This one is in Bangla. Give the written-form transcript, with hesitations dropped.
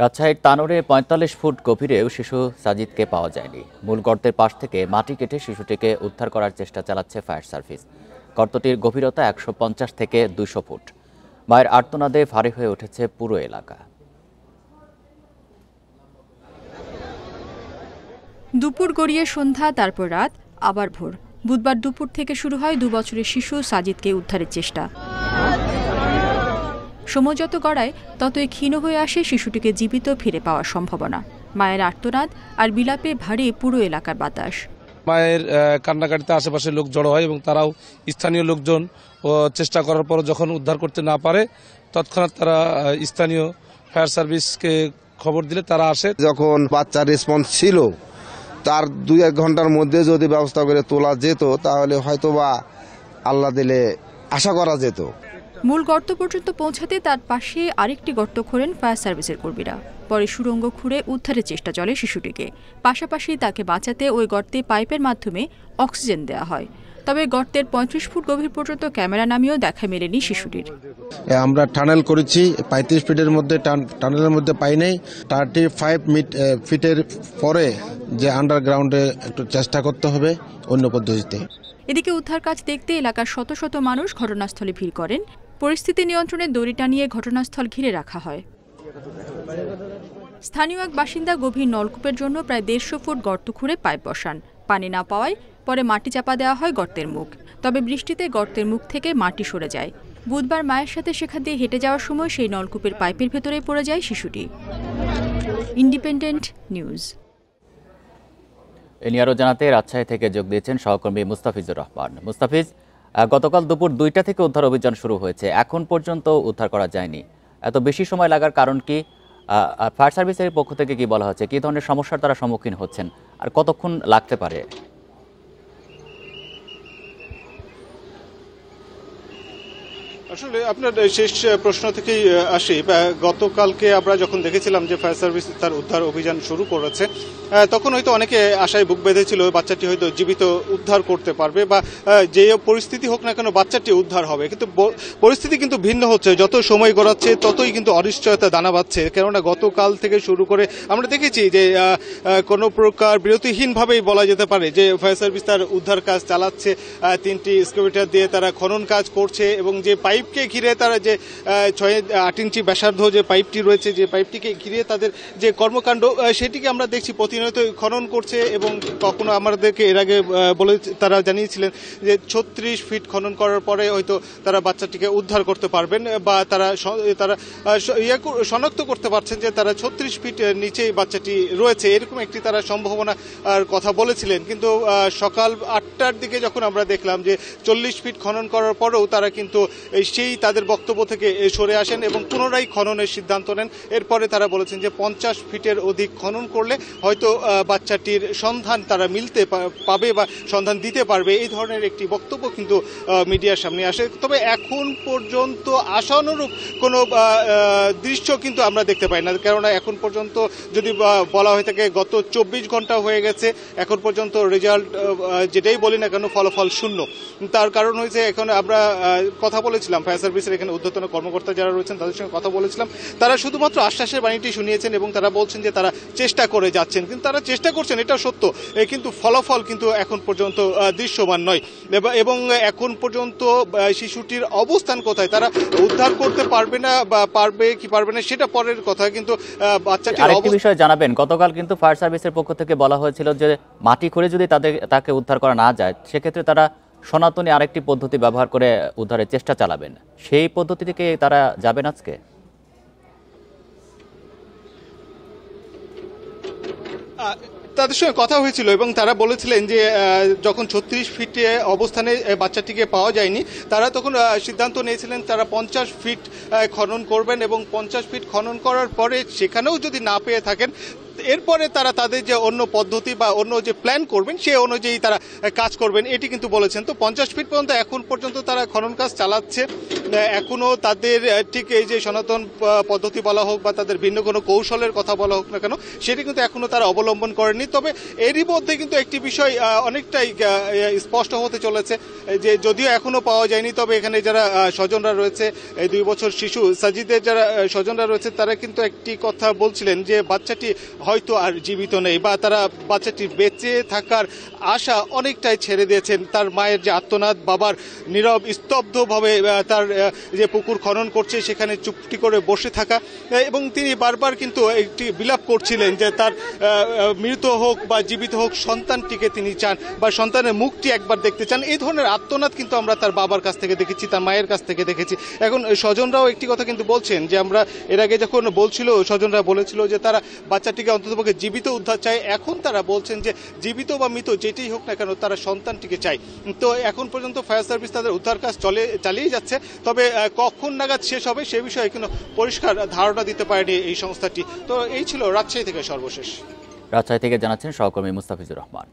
রাজশাহীর তানোরে ৪৫ ফুট গভীরেও শিশু সাজিদকে পাওয়া যায়নি। মূল গর্তের পাশ থেকে মাটি কেটে শিশুটিকে উদ্ধার করার চেষ্টা চালাচ্ছে ফায়ার সার্ভিস। গর্তটির গভীরতা ১৫০ থেকে ২০০ ফুট। মায়ের আর্তনাদে ভারী হয়ে উঠেছে পুরো এলাকা। দুপুর গড়িয়ে সন্ধ্যা, তারপর রাত, আবার ভোর। বুধবার দুপুর থেকে শুরু হয় ২ বছরের শিশু সাজিদকে উদ্ধারের চেষ্টা। সময় যত গড়ায় ততই ক্ষীণ হয়ে আসে শিশুটিকে জীবিত ফিরে পাওয়ার সম্ভাবনা। মায়ের আর্তনাদ আর বিলাপে ভারী পুরো এলাকার বাতাস। মায়ের কান্নাকাটিতে আশেপাশের লোক জড়ো হয় এবং তারাও স্থানীয় লোকজন চেষ্টা করার পর যখন উদ্ধার করতে না পারে তৎক্ষণাৎ তারা স্থানীয় ফায়ার সার্ভিসকে খবর দিলে তারা আসে। যখন বাচ্চার রেসপন্স ছিল তার ২-১ ঘন্টার মধ্যে যদি ব্যবস্থা করে তোলা যেত তাহলে হয়তোবা আল্লাহ দিলে আশা করা যেত। মূল গর্ত পর্যন্ত পৌঁছাতে তার পাশে আরেকটি গর্ত খোঁড়েন ফায়ার সার্ভিসের কর্মীরা। পরে সুড়ঙ্গ খুঁড়ে উদ্ধারের চেষ্টা চলে শিশুটিকে। পাশাপাশি তাকে বাঁচাতে ওই গর্তে পাইপের মাধ্যমে অক্সিজেন দেওয়া হয়। তবে গর্তের ৩৫ ফুট গভীর পর্যন্ত ক্যামেরা নামিয়েও দেখা মেলেনি শিশুটির। আমরা টানেল করেছি ৩৫ ফিটের মধ্যে, টানেলের মধ্যে পাই নাই। 35 ফিটের পরে যে আন্ডারগ্রাউন্ডে একটু চেষ্টা করতে হবে অন্য পদ্ধতিতে। এদিকে উদ্ধার কাজ দেখতে এলাকার শত শত মানুষ ঘটনাস্থলে ভিড় করেন। পরিস্থিতি নিয়ন্ত্রণে দড়ি টানিয়ে ঘটনাস্থল ঘিরে রাখা হয়। স্থানীয় এক বাসিন্দা গভীর নলকূপের জন্য প্রায় ১৫০ ফুট গর্ত খুঁড়ে পাইপ বসান। পানি না পাওয়ায় পরে মাটি চাপা দেওয়া হয় গর্তের মুখ। তবে বৃষ্টিতে গর্তের মুখ থেকে মাটি সরে যায়। বুধবার মায়ের সাথে সেখান দিয়ে হেঁটে যাওয়ার সময় সেই নলকূপের পাইপের ভেতরে পড়ে যায় শিশুটি। Independent news. এ নিয়ে আরও জানাতে রাজশাহী থেকে যোগ দিয়েছেন সহকর্মী মুস্তাফিজুর রহমান। মুস্তাফিজ, গতকাল দুপুর ২টা থেকে উদ্ধার অভিযান শুরু হয়েছে, এখন পর্যন্ত উদ্ধার করা যায়নি। এত বেশি সময় লাগার কারণ কি? ফায়ার সার্ভিসের পক্ষ থেকে কি বলা হচ্ছে? কী ধরনের সমস্যার তারা সম্মুখীন হচ্ছেন আর কতক্ষণ লাগতে পারে? আসলে আপনার শেষ প্রশ্ন থেকেই আসি। গতকালকে আমরা যখন দেখেছিলাম যে ফায়ার সার্ভিস তার উদ্ধার অভিযান শুরু করেছে, তখন হয়তো অনেকে আশায় বুক বেঁধেছিল বাচ্চাটি হয়তো জীবিত উদ্ধার করতে পারবে বা যে পরিস্থিতি হোক না কেন বাচ্চাটি উদ্ধার হবে। কিন্তু পরিস্থিতি কিন্তু ভিন্ন হচ্ছে। যত সময় গড়াচ্ছে ততই কিন্তু অনিশ্চয়তা দানা বাঁধছে। কেননা গতকাল থেকে শুরু করে আমরা দেখেছি যে কোনো প্রকার বিরতিহীনভাবেই বলা যেতে পারে যে ফায়ার সার্ভিস তার উদ্ধার কাজ চালাচ্ছে। ৩টি এক্সকাভেটর দিয়ে তারা খনন কাজ করছে এবং যে পাইপকে ঘিরে তারা যে ৬-৮ ইঞ্চি ব্যাসার্ধ যে পাইপটি রয়েছে, যে পাইপটিকে ঘিরে তাদের যে কর্মকাণ্ড সেটিকে আমরা দেখছি প্রতিনিয়ত খনন করছে। এবং কখনো আমাদেরকে এর আগে বলে তারা জানিয়েছিলেন যে ৩৬ ফিট খনন করার পরে হয়তো তারা বাচ্চাটিকে উদ্ধার করতে পারবেন বা তারা শনাক্ত করতে পারছেন যে তারা ৩৬ ফিট নিচেই বাচ্চাটি রয়েছে, এরকম একটি তারা সম্ভাবনার কথা বলেছিলেন। কিন্তু সকাল ৮টার দিকে যখন আমরা দেখলাম যে ৪০ ফিট খনন করার পরেও তারা কিন্তু সেই তাদের বক্তব্য থেকে সরে আসেন এবং পুনরায় খননের সিদ্ধান্ত নেন। এরপরে তারা বলেছেন যে ৫০ ফিটের অধিক খনন করলে হয়তো বাচ্চাটির সন্ধান তারা পাবে বা সন্ধান দিতে পারবে, এই ধরনের একটি বক্তব্য কিন্তু মিডিয়ার সামনে আসে। তবে এখন পর্যন্ত আশানুরূপ কোনো দৃশ্য কিন্তু আমরা দেখতে পাই না। কেননা এখন পর্যন্ত যদি বলা হয়ে থাকে গত ২৪ ঘন্টা হয়ে গেছে, এখন পর্যন্ত রেজাল্ট যেটাই বলি না কেন ফলাফল শূন্য। তার কারণ হয়েছে এখন আমরা কথা বলেছিলাম ফায়ার সার্ভিসের এখানে ঊর্ধ্বতন কর্মকর্তা যারা রয়েছেন তাদের সঙ্গে কথা বলেছিলাম। তারা শুধুমাত্র আশ্বাসের বাণীটি শুনিয়েছেন এবং তারা বলছেন যে তারা চেষ্টা করে যাচ্ছেন। কিন্তু তারা চেষ্টা করছেন এটা সত্য, কিন্তু ফলাফল কিন্তু এখন পর্যন্ত দৃশ্যমান নয়। এবং এখন পর্যন্ত শিশুটির অবস্থান কোথায়, তারা উদ্ধার করতে পারবে না বা পারবে কি পারবে না সেটা পরের কথা। কিন্তু বাচ্চাটির আরেকটি বিষয় জানাবেন, গতকাল কিন্তু ফায়ার সার্ভিসের পক্ষ থেকে বলা হয়েছিল যে মাটি খুঁড়ে যদি তাকে উদ্ধার করা না যায় সেক্ষেত্রে তারা সনাতনী আরেকটি পদ্ধতি ব্যবহার করে উদ্ধারের চেষ্টা চালাবেন। সেই পদ্ধতি থেকে তারা যাবেন আজকে? তাদের সঙ্গে কথা হয়েছিল এবং তারা বলেছিলেন যে যখন ৩৬ ফিটে অবস্থানে বাচ্চাটিকে পাওয়া যায়নি তারা তখন সিদ্ধান্ত নিয়েছিলেন তারা ৫০ ফিট খনন করবেন এবং ৫০ ফিট খনন করার পরে সেখানেও যদি না পেয়ে থাকেন এরপরে তারা তাদের যে অন্য পদ্ধতি বা অন্য যে প্ল্যান করবেন সে অনুযায়ী তারা কাজ করবেন, এটি কিন্তু বলেছেন। তো 50 ফিট পর্যন্ত এখন পর্যন্ত তারা খনন কাজ চালাচ্ছে। এখনো তাদের ঠিক এই যে সনাতন পদ্ধতি বলা হোক বা তাদের ভিন্ন কোনো কৌশলের কথা বলা হোক না কেন, সেটি কিন্তু এখনো তারা অবলম্বন করেনি। তবে এরই মধ্যে কিন্তু একটি বিষয় অনেকটাই স্পষ্ট হতে চলেছে, যে যদিও এখনো পাওয়া যায়নি, তবে এখানে যারা স্বজনরা রয়েছে, এই 2 বছর শিশু সাজিদের যারা স্বজনরা রয়েছে, তারা কিন্তু একটি কথা বলছিলেন যে বাচ্চাটি হয়তো আর জীবিত নেই, বা তারা বাচ্চাটি বেঁচে থাকার আশা অনেকটাই ছেড়ে দিয়েছেন। তার মায়ের যে আর্তনাদ, বাবার নীরব স্তব্ধভাবে তার যে পুকুর খনন করছে সেখানে চুপটি করে বসে থাকা, এবং তিনি বারবার কিন্তু একটি বিলাপ করছিলেন যে তার মৃত হোক বা জীবিত হোক সন্তানটিকে তিনি চান, বা সন্তানের মুখটি একবার দেখতে চান। এই ধরনের আর্তনাদ কিন্তু আমরা তার বাবার কাছ থেকে দেখেছি, তার মায়ের কাছ থেকে দেখেছি। এখন স্বজনরাও একটি কথা কিন্তু বলছেন যে আমরা এর আগে যখন স্বজনরা বলেছিল যে তারা বাচ্চাটিকে অন্ততপক্ষে জীবিত উদ্ধার চায়, এখন তারা বলছেন যে জীবিত বা মৃত যেটাই হোক না কেন তারা সন্তানটিকে চায়। তো এখন পর্যন্ত ফায়ার সার্ভিস তাদের উদ্ধার কাজ চালিয়ে যাচ্ছে, তবে কখন নাগাদ শেষ হবে সে বিষয়ে কোনো পরিষ্কার ধারণা দিতে পারেনি এই সংস্থাটি। তো এই ছিল রাজশাহী থেকে সর্বশেষ। রাজশাহী থেকে জানাচ্ছেন সহকর্মী মুস্তাফিজুর রহমান।